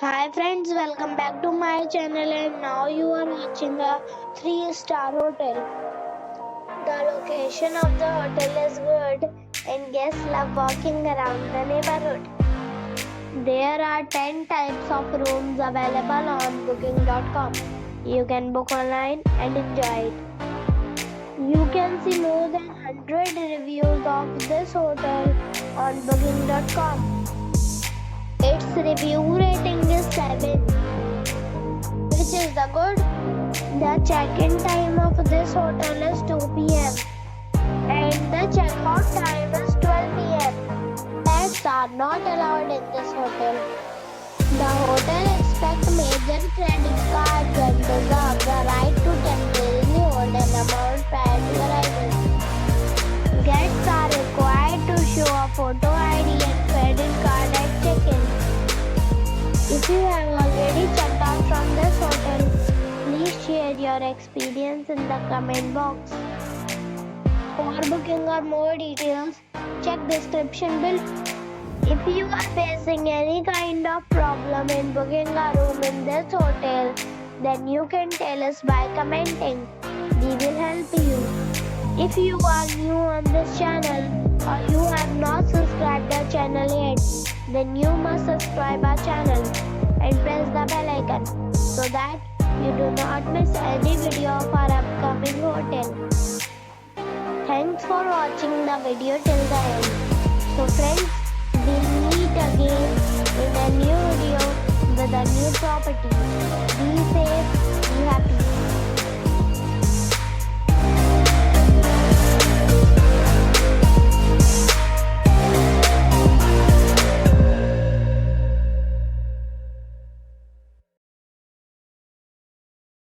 Hi friends, welcome back to my channel and now you are watching a 3-star hotel. The location of the hotel is good and guests love walking around the neighborhood. There are 10 types of rooms available on booking.com. You can book online and enjoy it. You can see more than 100 reviews of this hotel on booking.com. Its review rating is 7, which is the good. The check-in time of this hotel is 2 p.m. and the check-out time is 12 p.m. Pets are not allowed in this hotel. The hotel accepts major credit cards and reserves the right to temporarily hold an amount prior to arrival. Guests are required to show a photo ID and credit card at check-in. If you have already checked out from this hotel, please share your experience in the comment box. For booking or more details, check description below. If you are facing any kind of problem in booking a room in this hotel, then you can tell us by commenting. We will help you. If you are new on this channel or you have not subscribed our channel yet, then you must subscribe our channel and press the bell icon so that you do not miss any video of our upcoming hotel. Thanks for watching the video till the end. So friends, we'll meet again in a new video with a new property.